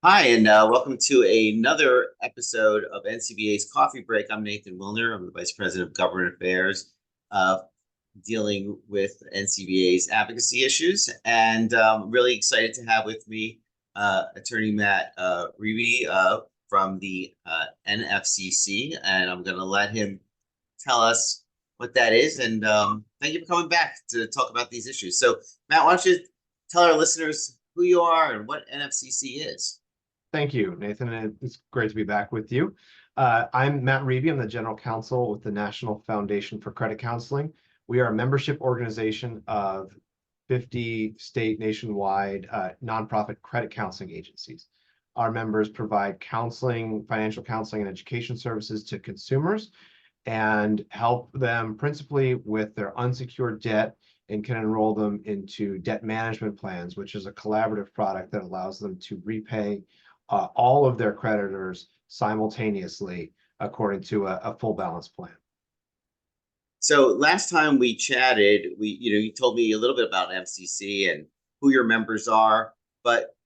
Hi, and welcome to another episode of NCBA's Coffee Break. I'm Nathan Wilner. I'm the Vice President of Government Affairs, uh, dealing with NCBA's advocacy issues. And really excited to have with me Attorney Matt Ribe from the NFCC. And I'm going to let him tell us what that is. And thank you for coming back to talk about these issues. So, Matt, why don't you tell our listeners who you are and what NFCC is? Thank you, Nathan, and it's great to be back with you. I'm Matt Ribe. I'm the General Counsel with the National Foundation for Credit Counseling. We are a membership organization of 50 state nationwide nonprofit credit counseling agencies. Our members provide counseling, financial counseling, and education services to consumers and help them principally with their unsecured debt and can enroll them into debt management plans, which is a collaborative product that allows them to repay all of their creditors simultaneously according to a full balance plan. So last time we chatted, you told me a little bit about MCC and who your members are, but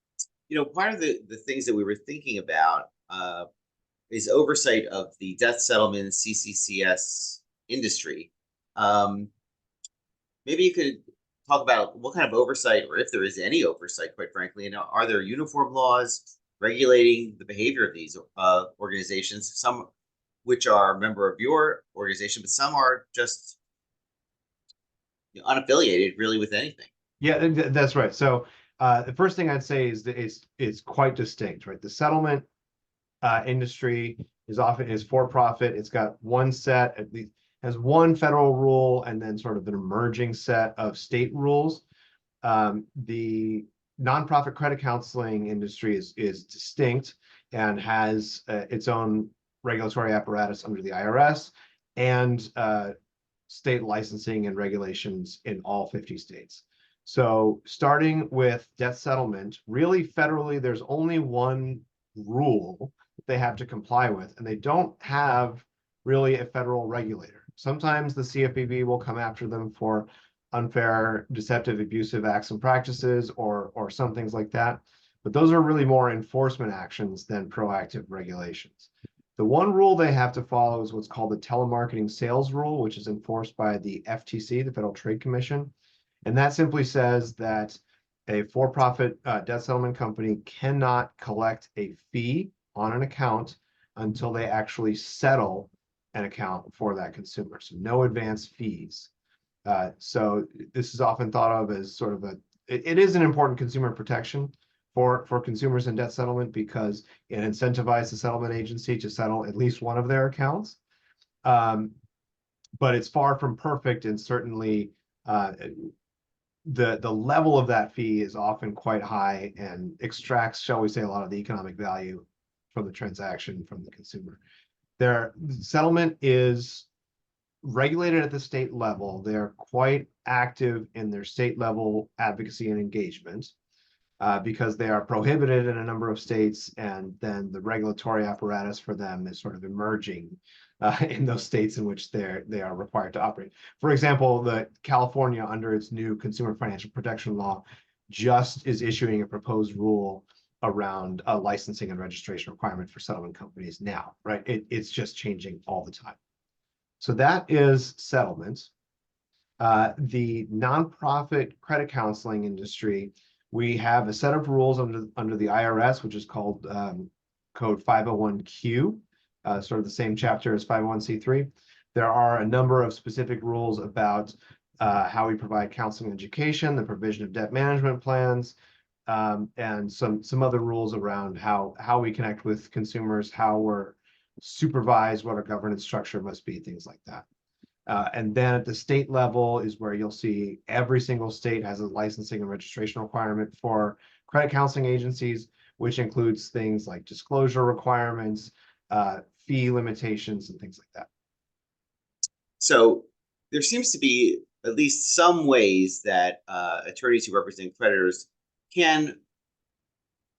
part of the things that we were thinking about is oversight of the debt settlement CCCS industry. Um, Maybe you could talk about what kind of oversight, or if there is any oversight, quite frankly, and are there uniform laws regulating the behavior of these organizations? Some which are a member of your organization, but some are just unaffiliated really with anything. Yeah, that's right. So the first thing I'd say is that it's quite distinct, right? The settlement industry is for profit. It's got one set, at least has one federal rule and then sort of an emerging set of state rules. The nonprofit credit counseling industry is distinct and has its own regulatory apparatus under the IRS and state licensing and regulations in all 50 states. So starting with debt settlement, really federally, there's only one rule that they have to comply with, and they don't have really a federal regulator. Sometimes the CFPB will come after them for unfair, deceptive, abusive acts and practices or some things like that. But those are really more enforcement actions than proactive regulations. The one rule they have to follow is what's called the telemarketing sales rule, which is enforced by the FTC, the Federal Trade Commission. And that simply says that a for-profit debt settlement company cannot collect a fee on an account until they actually settle an account for that consumer. So no advance fees. So this is often thought of as sort of it is an important consumer protection for consumers in debt settlement because it incentivizes the settlement agency to settle at least one of their accounts. Um, but it's far from perfect, and certainly the level of that fee is often quite high and extracts, shall we say, a lot of the economic value from the transaction from the consumer. Their settlement is regulated at the state level. They're quite active in their state level advocacy and engagement because they are prohibited in a number of states, and then the regulatory apparatus for them is sort of emerging in those states in which they are required to operate. For example, the California, under its new consumer financial protection law, just is issuing a proposed rule around a licensing and registration requirement for settlement companies now, right? It's just changing all the time. So that is settlement. The nonprofit credit counseling industry, we have a set of rules under the IRS, which is called Code 501Q, sort of the same chapter as 501c3. There are a number of specific rules about how we provide counseling and education, the provision of debt management plans, and some other rules around how we connect with consumers, how we're supervised, what our governance structure must be, things like that. And then at the state level is where you'll see every single state has a licensing and registration requirement for credit counseling agencies, which includes things like disclosure requirements, fee limitations, and things like that. So there seems to be at least some ways that attorneys who represent creditors can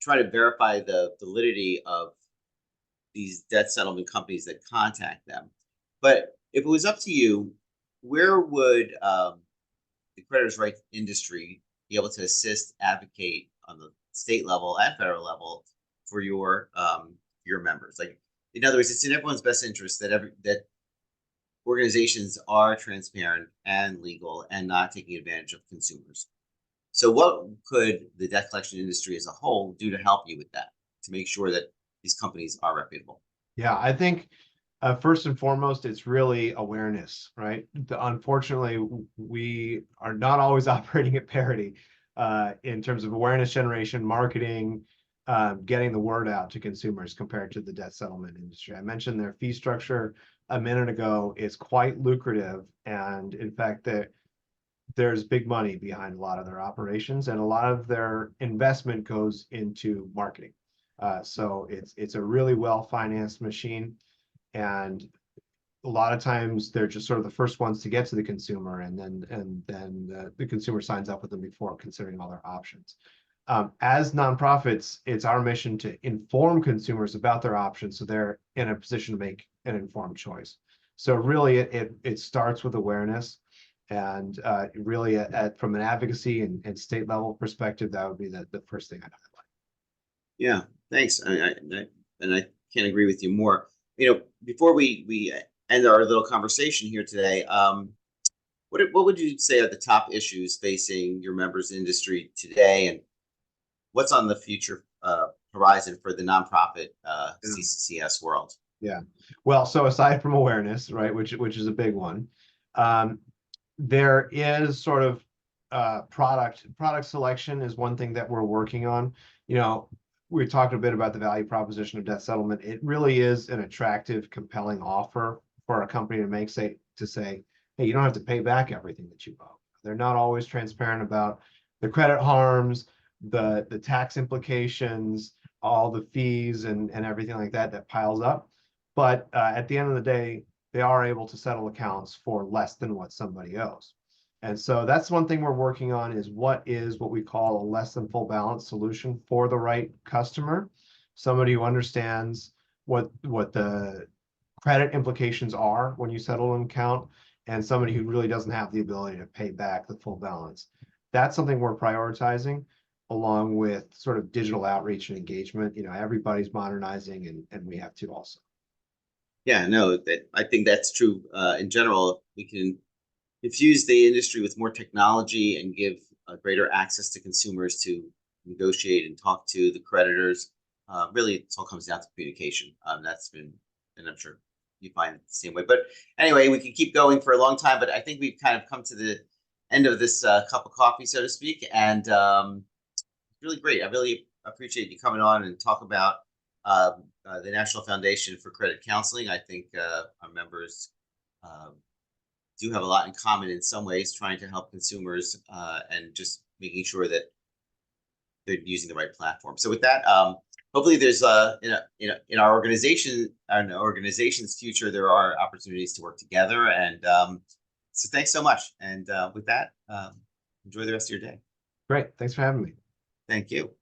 try to verify the validity of these debt settlement companies that contact them. But if it was up to you, where would the creditors' rights industry be able to assist, advocate on the state level and federal level for your members. Like, in other words, it's in everyone's best interest that organizations are transparent and legal and not taking advantage of consumers. So what could the debt collection industry as a whole do to help you with that, to make sure that these companies are reputable? Yeah, I think first and foremost, it's really awareness, right? Unfortunately, we are not always operating at parity in terms of awareness generation, marketing, getting the word out to consumers compared to the debt settlement industry. I mentioned their fee structure a minute ago is quite lucrative, and in fact, there's big money behind a lot of their operations, and a lot of their investment goes into marketing. So it's a really well-financed machine, and a lot of times they're just sort of the first ones to get to the consumer, and then the consumer signs up with them before considering all their options. As nonprofits, it's our mission to inform consumers about their options so they're in a position to make an informed choice. So really, it starts with awareness, and really from an advocacy and state level perspective, that would be the first thing I'd highlight. Yeah, thanks. I can't agree with you more. Before we end our little conversation here today, what would you say are the top issues facing your members' industry today, and what's on the future horizon for the nonprofit CCCS world? Yeah, well, so aside from awareness, right, which is a big one, there is sort of product selection is one thing that we're working on. We talked a bit about the value proposition of debt settlement. It really is an attractive, compelling offer for a company to make, say, hey, you don't have to pay back everything that you owe. They're not always transparent about the credit harms, the tax implications, all the fees and everything like that piles up. But at the end of the day, they are able to settle accounts for less than what somebody owes. And so that's one thing we're working on, is what we call a less than full balance solution for the right customer, somebody who understands what the credit implications are when you settle an account, and somebody who really doesn't have the ability to pay back the full balance. That's something we're prioritizing, along with sort of digital outreach and engagement. Everybody's modernizing, and we have to also. Yeah, no, I think that's true. In general, we can infuse the industry with more technology and give greater access to consumers to negotiate and talk to the creditors. Really, it all comes down to communication. That's been, and I'm sure you find it the same way. But anyway, we can keep going for a long time, but I think we've kind of come to the end of this cup of coffee, so to speak. And really great. I really appreciate you coming on and talk about the National Foundation for Credit Counseling. I think our members do have a lot in common in some ways, trying to help consumers and just making sure that they're using the right platform. So with that, hopefully there's in our organization's future, there are opportunities to work together. And so thanks so much. And with that, enjoy the rest of your day. Great. Thanks for having me. Thank you.